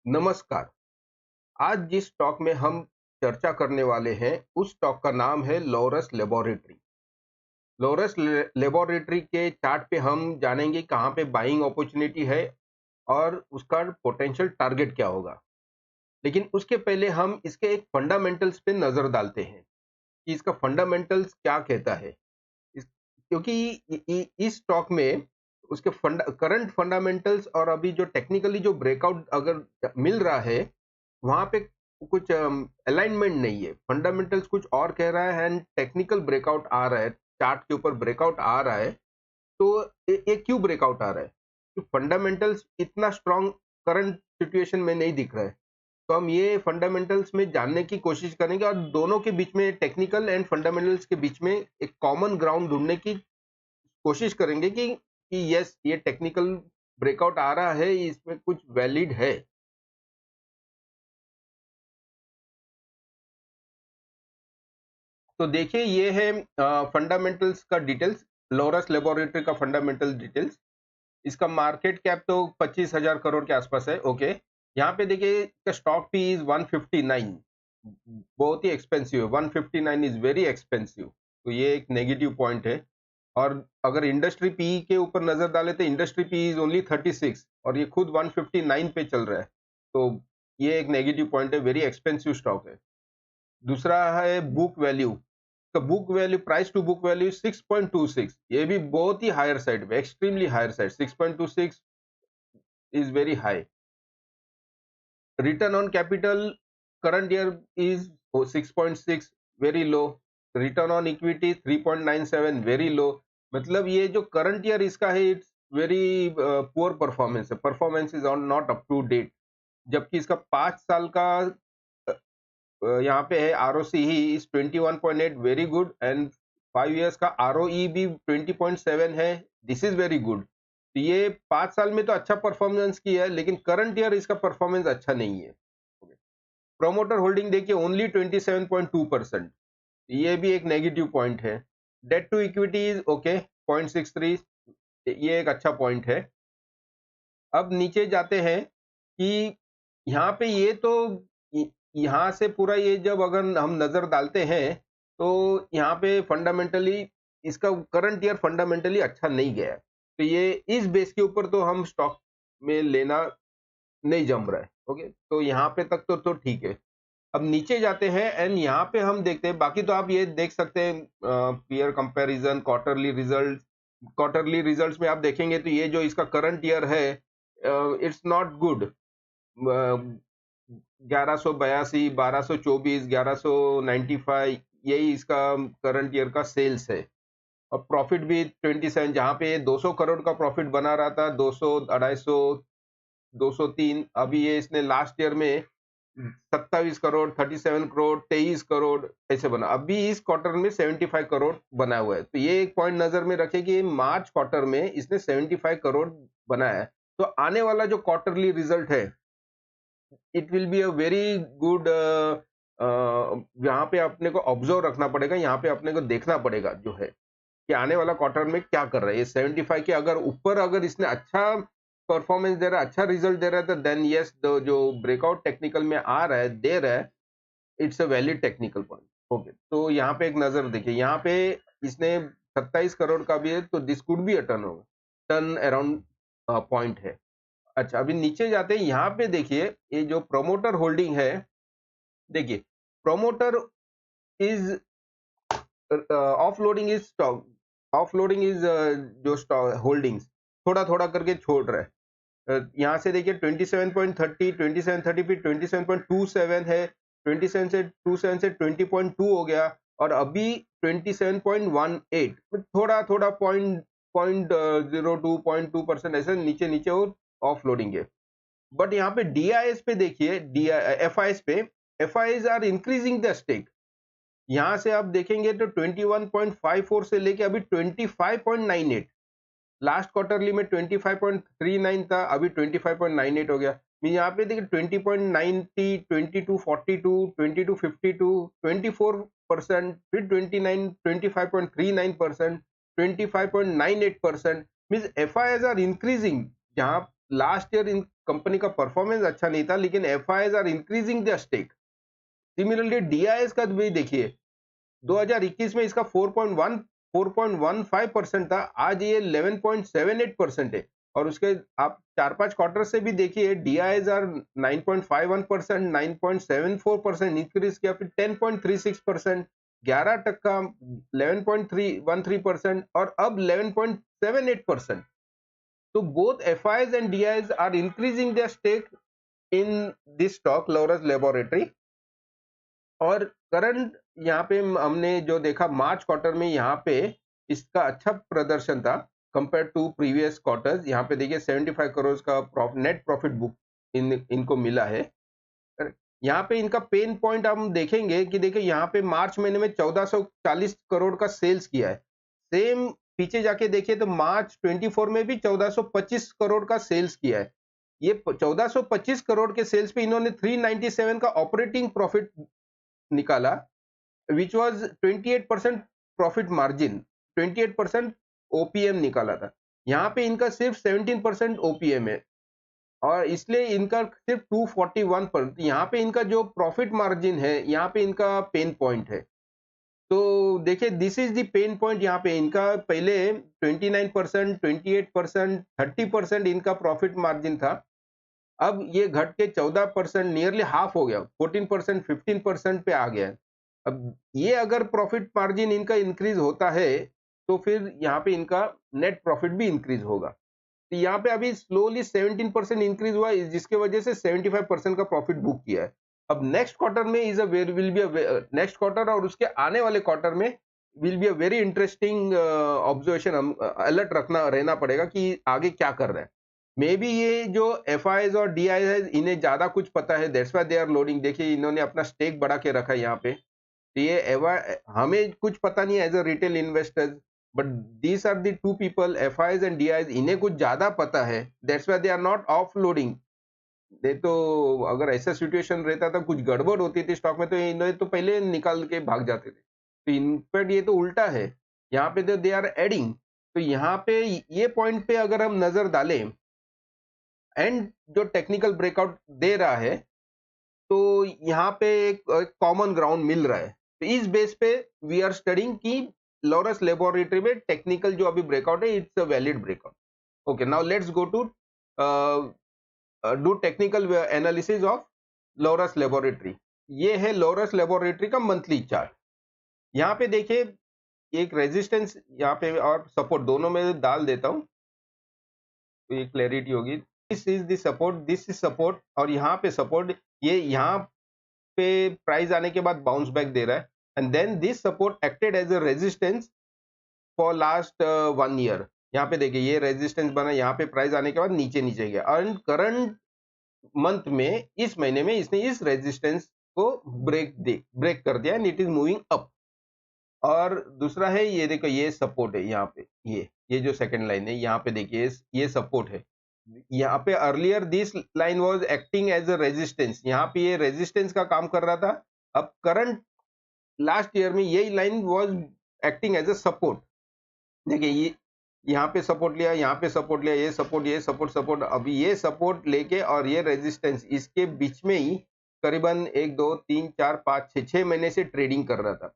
नमस्कार। आज जिस स्टॉक में हम चर्चा करने वाले हैं उस स्टॉक का नाम है लॉरस लेबोरेटरी। लॉरस लेबोरेटरी के चार्ट पे हम जानेंगे कहाँ पे बाइंग अपॉर्चुनिटी है और उसका पोटेंशियल टारगेट क्या होगा। लेकिन उसके पहले हम इसके एक फंडामेंटल्स पे नजर डालते हैं कि इसका फंडामेंटल्स क्या कहता है। क्योंकि इस स्टॉक में उसके करंट फंडामेंटल्स और अभी जो टेक्निकली जो ब्रेकआउट अगर मिल रहा है वहां पे कुछ अलाइनमेंट नहीं है। फंडामेंटल्स कुछ और कह रहा है एंड टेक्निकल ब्रेकआउट आ रहा है, चार्ट के ऊपर ब्रेकआउट आ रहा है। तो ये क्यों ब्रेकआउट आ रहा है? कि फंडामेंटल्स इतना स्ट्रांग करंट सिचुएशन में नहीं दिख रहा है। तो हम ये फंडामेंटल्स में जानने की कोशिश करेंगे और दोनों के बीच में, टेक्निकल एंड फंडामेंटल्स के बीच में एक कॉमन ग्राउंड ढूंढने की कोशिश करेंगे कि यस, ये टेक्निकल ब्रेकआउट आ रहा है, इसमें कुछ वैलिड है। तो देखिए, ये है फंडामेंटल्स का डिटेल्स, लॉरस लेबोरेटरी का फंडामेंटल डिटेल्स। इसका मार्केट कैप तो 25,000 करोड़ के आसपास है। ओके, यहाँ पे देखिए इसका स्टॉक पी इज 159, बहुत ही एक्सपेंसिव है। 159 इज वेरी एक्सपेंसिव, तो ये एक नेगेटिव पॉइंट है। और अगर इंडस्ट्री पी के ऊपर नजर डाले तो इंडस्ट्री पी इज ओनली 36 और ये खुद 159 पे चल रहा है। तो ये एक नेगेटिव पॉइंट है, वेरी एक्सपेंसिव स्टॉक है। दूसरा है बुक वैल्यू। तो book value, price to book value 6.26, ये भी बहुत ही हायर साइड पे, extremely higher side. 6.26 is very high. Return on capital current year is 6.6, very low. Return on equity 3.97, very low. मतलब ये जो करंट ईयर इसका है, इट्स वेरी पुअर परफॉर्मेंस है, performance is on not up to date. जबकि इसका 5 साल का यहाँ पे है ROC he is 21.8, very good. And 5 years का आरओई भी 20.7 है, दिस इज वेरी गुड। तो ये 5 साल में तो अच्छा परफॉर्मेंस किया है, लेकिन करंट ईयर इसका परफॉर्मेंस अच्छा नहीं है। प्रोमोटर होल्डिंग देखिए ओनली 27.2%, ये भी एक नेगेटिव पॉइंट है। Debt to equity is okay, 0.63, ये एक अच्छा पॉइंट है। अब नीचे जाते हैं कि यहाँ पे ये तो यहाँ से पूरा ये जब अगर हम नजर डालते हैं तो यहाँ पे फंडामेंटली इसका करंट ईयर फंडामेंटली अच्छा नहीं गया है। तो ये इस बेस के ऊपर तो हम स्टॉक में लेना नहीं जम रहा है। ओके, तो यहाँ पे तक तो ठीक है। अब नीचे जाते हैं एंड यहाँ पे हम देखते हैं, बाकी तो आप ये देख सकते हैं पीयर कंपैरिजन, क्वार्टरली रिजल्ट्स में आप देखेंगे तो ये जो इसका करंट ईयर है, इट्स नॉट गुड। 1182, 1224, 1195, यही इसका करंट ईयर का सेल्स है। और प्रॉफिट भी 27, जहां पे 200 करोड़ का प्रॉफिट बना रहा था, 200, 250, 203, अभी ये इसने लास्ट ईयर में 27 करोड़, 37 करोड़, 23 करोड़ ऐसे बना। अभी इस क्वार्टर में 75 करोड़ बना हुआ है। तो ये एक पॉइंट नजर में रखे कि मार्च क्वार्टर में इसने 75 करोड़ बनाया है। तो आने वाला जो क्वार्टरली रिजल्ट है, it will be a very good. यहाँ पे अपने को ऑब्जर्व रखना पड़ेगा, यहाँ पे अपने को देखना पड़ेगा जो है कि आने वाला क्वार्टर में क्या कर रहा है। ये 75 के अगर ऊपर अगर इसने अच्छा परफॉर्मेंस दे रहा है, अच्छा रिजल्ट दे रहा है, तो देन यस, जो ब्रेकआउट टेक्निकल में आ रहा है, दे रहा है, it's a valid technical point. Okay, तो यहाँ पे एक नजर देखिए, यहाँ पे इसने 27 करोड़ का भी है, तो this could be a turn होगा, टर्न अराउंड पॉइंट है। अच्छा, अभी नीचे जाते हैं, यहाँ पे देखिए ये जो प्रोमोटर होल्डिंग है, देखिए promoter is offloading is stock, offloading is जो स्टॉक होल्डिंग्स थोड़ा थोड़ा करके छोड़ रहा है। यहाँ से देखिए 27.30, 27.30 फिर 27.27 है, 27 से 20.2 हो गया, और अभी 27.18, थोड़ा थोड़ा पॉइंट पॉइंट 0.2% ऐसे नीचे नीचे वो ऑफलोडिंग है। बट यहाँ पे डीआईएस पे देखिए, एफआईएस पे, FIs are increasing the stake. यहाँ से आप देखेंगे तो 21.54 से लेके अभी 25.98, लास्ट क्वार्टरली में 25.39 था, अभी 25.98 हो गया। यहाँ पे देखिए 20.90, 22.42, 22.52, 24%, फिर 29, 25.39%, 25.98%। Means FIIs are increasing. जहाँ लास्ट ईयर कंपनी का परफॉर्मेंस अच्छा नहीं था, लेकिन FIIs are increasing the stake. Similarly DIs का भी देखिए, 2021 में इसका 4.15% था, आज ये 11.78% है। और उसके आप 4-5 क्वार्टर से भी देखिए, डीआईएस आर 9.51%, 9.74% इंक्रीज किया, फिर 10.36%, 11% 11.313% और अब 11.78%। तो both FIIs and DIs are increasing their stake in this stock, Laurus Laboratory। और करंट यहाँ पे हमने जो देखा मार्च क्वार्टर में, यहाँ पे इसका अच्छा प्रदर्शन था कंपेयर टू प्रीवियस क्वार्टर्स। यहाँ पे देखिए 75 करोड़ का नेट प्रॉफिट बुक इनको मिला है। यहाँ पे इनका पेन पॉइंट हम देखेंगे कि देखिए यहाँ पे मार्च महीने में 1440 करोड़ का सेल्स किया है। सेम पीछे जाके देखिए तो मार्च 24 में भी 1425 करोड़ का सेल्स किया है। ये 1425 करोड़ के सेल्स पे इन्होंने 397 का ऑपरेटिंग प्रॉफिट निकाला, which was 28% profit margin, 28% OPM निकाला था। यहाँ पे इनका सिर्फ 17% ओपीएम है और इसलिए इनका सिर्फ 241 पर, यहाँ पे इनका जो प्रॉफिट मार्जिन है, यहाँ पे इनका पेन पॉइंट है। तो देखिए this is the pain point. यहाँ पे इनका पहले 29%, 28%, 30% इनका प्रॉफिट मार्जिन था। अब ये घट के 14%, नियरली हाफ हो गया, 14%, 15% पे आ गया है। अब ये अगर प्रॉफिट मार्जिन इनका इंक्रीज होता है तो फिर यहाँ पे इनका नेट प्रॉफिट भी इंक्रीज होगा। तो यहाँ पे अभी स्लोली 17% इंक्रीज हुआ है, जिसके वजह से 75% का प्रॉफिट बुक किया है। अब नेक्स्ट क्वार्टर में विल बी नेक्स्ट क्वार्टर और उसके आने वाले क्वार्टर में will be a very interesting observation. हम अलर्ट रहना पड़ेगा कि आगे क्या कर रहा है। मे बी ये जो एफ और डी है इन्हें ज्यादा कुछ पता है, that's why they are loading. देखिए इन्होंने अपना स्टेक बढ़ा के रखा है यहाँ पे। तो ये हमें कुछ पता नहीं है as a retail investors, but these are the two people, F and D इन्हें कुछ ज्यादा पता है, that's why they are not offloading. दे तो अगर ऐसा सिचुएशन रहता था, कुछ गड़बड़ होती थी स्टॉक में, तो इन्हें तो पहले निकाल के भाग जाते थे। तो इनफैक्ट ये तो उल्टा है, यहाँ पे तो दे आर एडिंग। तो यहाँ पे ये पॉइंट पे अगर हम नजर डालें एंड जो टेक्निकल ब्रेकआउट दे रहा है, तो यहाँ पे एक कॉमन ग्राउंड मिल रहा है। तो इस बेस पे वी आर स्टडिंग कि लॉरस लेबोरेटरी में टेक्निकल जो अभी ब्रेकआउट है, it's a valid breakout. Okay, now let's go to do technical analysis of Laurus laboratory. ये है लॉरस लेबोरेटरी का मंथली चार्ट। यहाँ पे देखिए एक रेजिस्टेंस यहाँ पे और सपोर्ट दोनों में डाल देता हूँ तो ये क्लैरिटी होगी। This is the support, this is support और यहाँ पे सपोर्ट। ये यहाँ पे प्राइस आने के बाद बाउंस बैक दे रहा है and then this support acted as a resistance for last 1 year. यहाँ पे देखिए ये रेजिस्टेंस बना, यहाँ पे प्राइस आने के बाद नीचे नीचे गया एंड करंट मंथ में, इस महीने में इसने इस रेजिस्टेंस को ब्रेक कर दिया and it is moving up. और दूसरा है ये देखो, ये सपोर्ट है यहाँ पे, ये जो सेकंड लाइन है यहाँ पे देखिए, ये सपोर्ट है। यहाँ पे earlier this line was acting as a resistance, यहाँ पे ये रेजिस्टेंस का काम कर रहा था। अब करंट लास्ट ईयर में यही line was acting as a support. देखिए ये यहाँ पे सपोर्ट लिया, यहाँ पे सपोर्ट लिया, ये सपोर्ट, ये सपोर्ट, सपोर्ट। अभी ये सपोर्ट लेके और ये रेजिस्टेंस, इसके बीच में ही करीबन 1 2 3 4 5 6 महीने से ट्रेडिंग कर रहा था।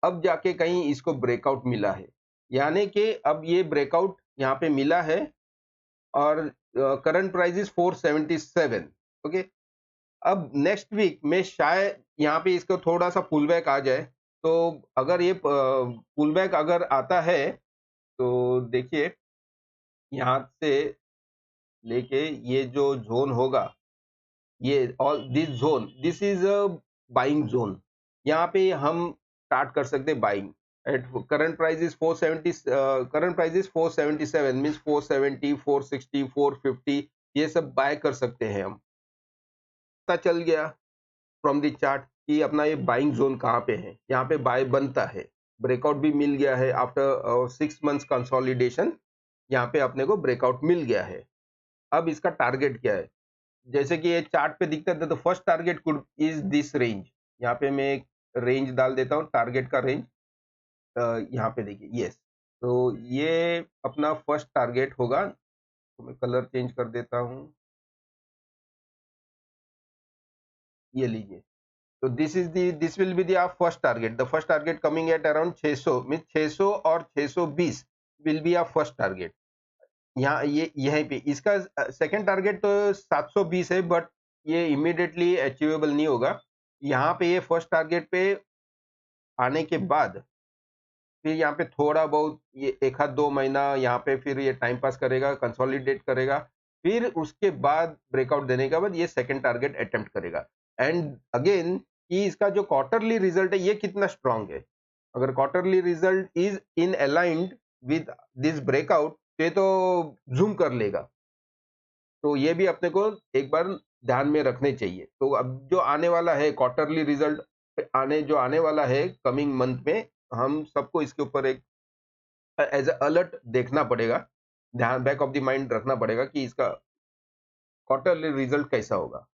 अब जाके कहीं इसको ब्रेकआउट मिला है, यानी कि अब ये ब्रेकआउट यहाँ पे मिला है और करंट प्राइस इज 477। ओके, अब नेक्स्ट वीक में शायद यहाँ पे इसको थोड़ा सा पुल बैक आ जाए। तो अगर ये पुल बैक अगर आता है तो देखिए यहाँ से लेके ये जो जोन होगा, ये all this zone, this is a buying zone. यहाँ पे हम स्टार्ट कर सकते हैं buying at current price is 470, current price is 477, means 470, 460, 450, ये सब बाय कर सकते हैं हम। पता चल गया फ्रॉम द चार्ट कि अपना ये बाइंग जोन कहाँ पे है, यहाँ पे बाय बनता है। ब्रेकआउट भी मिल गया है आफ्टर 6 मंथ्स कंसोलिडेशन, यहाँ पे अपने को ब्रेकआउट मिल गया है। अब इसका टारगेट क्या है, जैसे कि ये चार्ट पे दिखता था, तो first target could is this range. यहाँ पे मैं एक रेंज डाल देता हूँ, टारगेट का रेंज। यहाँ पे देखिए यस, तो ये अपना फर्स्ट टारगेट होगा। तो मैं कलर चेंज कर देता हूँ, ये लीजिए। तो this will be the first target, the first target coming at around 600, mean 600 और 620 विल बी फर्स्ट टारगेट। यहाँ ये यहीं पे इसका सेकंड टारगेट तो 720 है, बट ये इमीडिएटली अचीवेबल नहीं होगा। यहाँ पे ये फर्स्ट टारगेट पे आने के बाद फिर यहाँ पे थोड़ा बहुत ये 1 आध 2 महीना यहाँ पे फिर ये टाइम पास करेगा, कंसोलिडेट करेगा, फिर उसके बाद ब्रेकआउट देने के बाद ये सेकंड टारगेट अटेम्प्ट करेगा। एंड अगेन कि इसका जो क्वार्टरली रिजल्ट है ये कितना स्ट्रांग है। अगर quarterly result is in aligned with this breakout तो जूम कर लेगा। तो ये भी अपने को एक बार ध्यान में रखने चाहिए। तो अब जो आने वाला है क्वार्टरली रिजल्ट आने वाला है कमिंग मंथ में, हम सबको इसके ऊपर एक एज अ अलर्ट देखना पड़ेगा, ध्यान बैक ऑफ द माइंड रखना पड़ेगा कि इसका क्वार्टरली रिजल्ट कैसा होगा।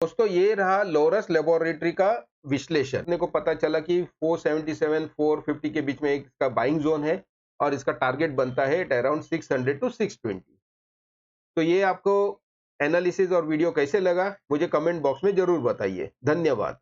दोस्तों ये रहा लोरस लेबोरेटरी का विश्लेषण। अपने को पता चला कि 477 450 के बीच में एक इसका बाइंग जोन है और इसका टारगेट बनता है अराउंड 600 टू 620। तो ये आपको एनालिसिस और वीडियो कैसे लगा मुझे कमेंट बॉक्स में जरूर बताइए। धन्यवाद।